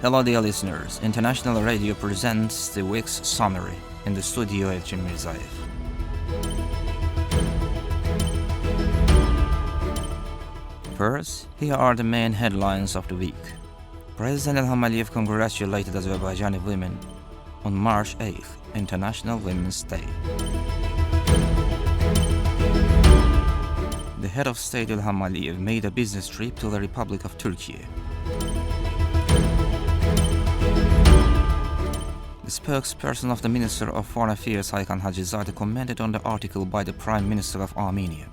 Hello dear listeners, International Radio presents the week's summary in the studio at Jim Mirzaev. First, here are the main headlines of the week. President Ilham Aliyev congratulated Azerbaijani women on March 8th, International Women's Day. The head of state Ilham Aliyev made a business trip to the Republic of Turkey. The spokesperson of the Minister of Foreign Affairs Hakan Hacizadeh commented on the article by the Prime Minister of Armenia.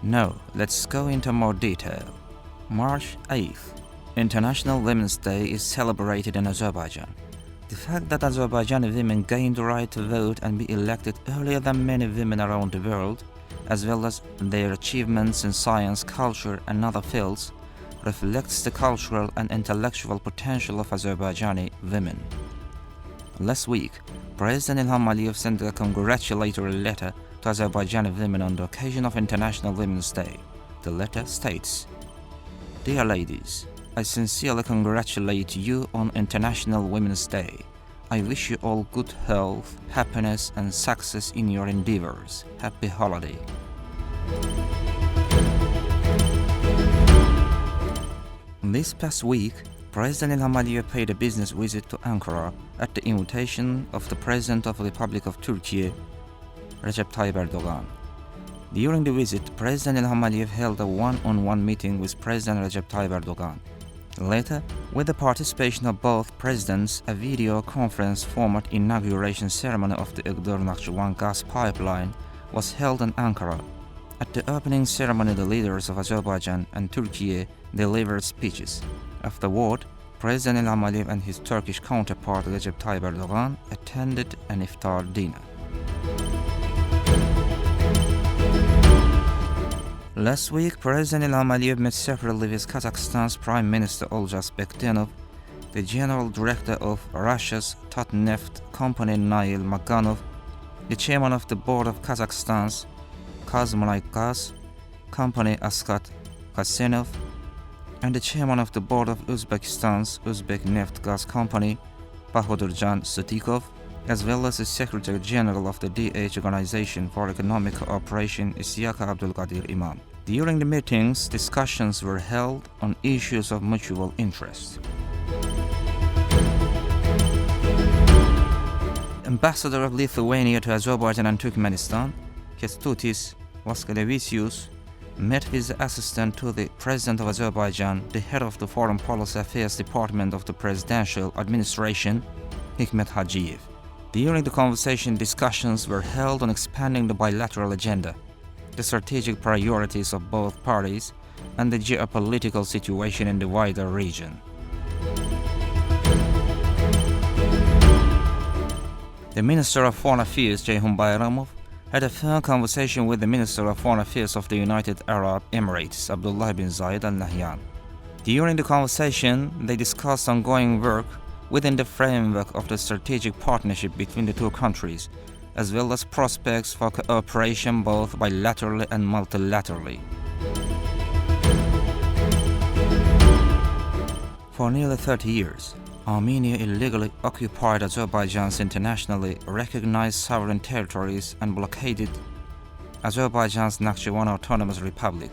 Now, let's go into more detail. March 8th, International Women's Day is celebrated in Azerbaijan. The fact that Azerbaijani women gained the right to vote and be elected earlier than many women around the world, as well as their achievements in science, culture, and other fields, reflects the cultural and intellectual potential of Azerbaijani women. Last week, President Ilham Aliyev sent a congratulatory letter to Azerbaijani women on the occasion of International Women's Day. The letter states, "Dear ladies, I sincerely congratulate you on International Women's Day. I wish you all good health, happiness, and success in your endeavors. Happy holiday." This past week, President Ilham Aliyev paid a business visit to Ankara at the invitation of the President of the Republic of Turkey, Recep Tayyip Erdogan. During the visit, President Ilham Aliyev held a one-on-one meeting with President Recep Tayyip Erdogan. Later, with the participation of both presidents, a video conference format inauguration ceremony of the Igdor-Nakhchivan gas pipeline was held in Ankara. At the opening ceremony, the leaders of Azerbaijan and Turkey delivered speeches. Afterward, President Ilham Aliyev and his Turkish counterpart Recep Tayyip Erdogan attended an iftar dinner. Last week, President Ilham Aliyev met separately with Kazakhstan's Prime Minister Oljas Bektenov, the General Director of Russia's Tatneft company Nail Maganov, the Chairman of the Board of Kazakhstan's Kazmunaygas company Askat Kasenov, and the Chairman of the Board of Uzbekistan's Uzbek Neft Gas company Bahudurjan Sutikov, as well as the Secretary General of the DH Organization for Economic Cooperation Isyaka Abdulkadir Imam. During the meetings, discussions were held on issues of mutual interest. Ambassador of Lithuania to Azerbaijan and Turkmenistan, Kęstutis Vaskelevicius, met with the assistant to the President of Azerbaijan, the head of the Foreign Policy Affairs Department of the Presidential Administration, Hikmet Hacıyev. During the conversation, discussions were held on expanding the bilateral agenda, the strategic priorities of both parties, and the geopolitical situation in the wider region. The Minister of Foreign Affairs, Ceyhun Bayramov, had a phone conversation with the Minister of Foreign Affairs of the United Arab Emirates, Abdullah bin Zayed Al Nahyan. During the conversation, they discussed ongoing work within the framework of the strategic partnership between the two countries, as well as prospects for cooperation both bilaterally and multilaterally. For nearly 30 years, Armenia illegally occupied Azerbaijan's internationally recognized sovereign territories and blockaded Azerbaijan's Nakhchivan Autonomous Republic.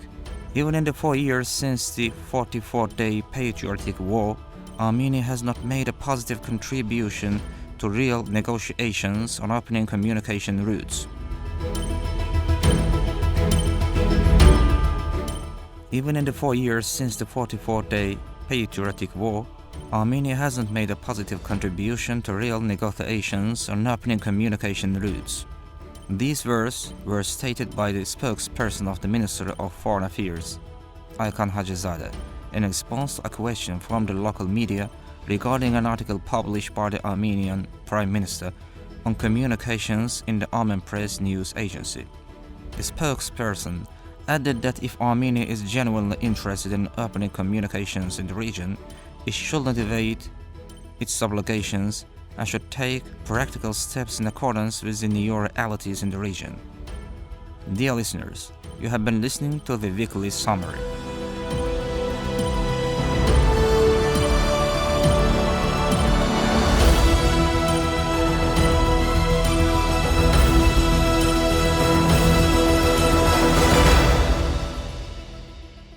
Even in the 4 years since the 44-day Patriotic War, Armenia has not made a positive contribution to real negotiations on opening communication routes. Even in the 4 years since the 44-day Patriotic War, Armenia hasn't made a positive contribution to real negotiations on opening communication routes. These words were stated by the spokesperson of the Ministry of Foreign Affairs, Hakan Hacizadeh, in response to a question from the local media regarding an article published by the Armenian Prime Minister on communications in the Armen Press news agency. The spokesperson added that if Armenia is genuinely interested in opening communications in the region, it shouldn't evade its obligations and should take practical steps in accordance with the new realities in the region. Dear listeners, you have been listening to the weekly summary.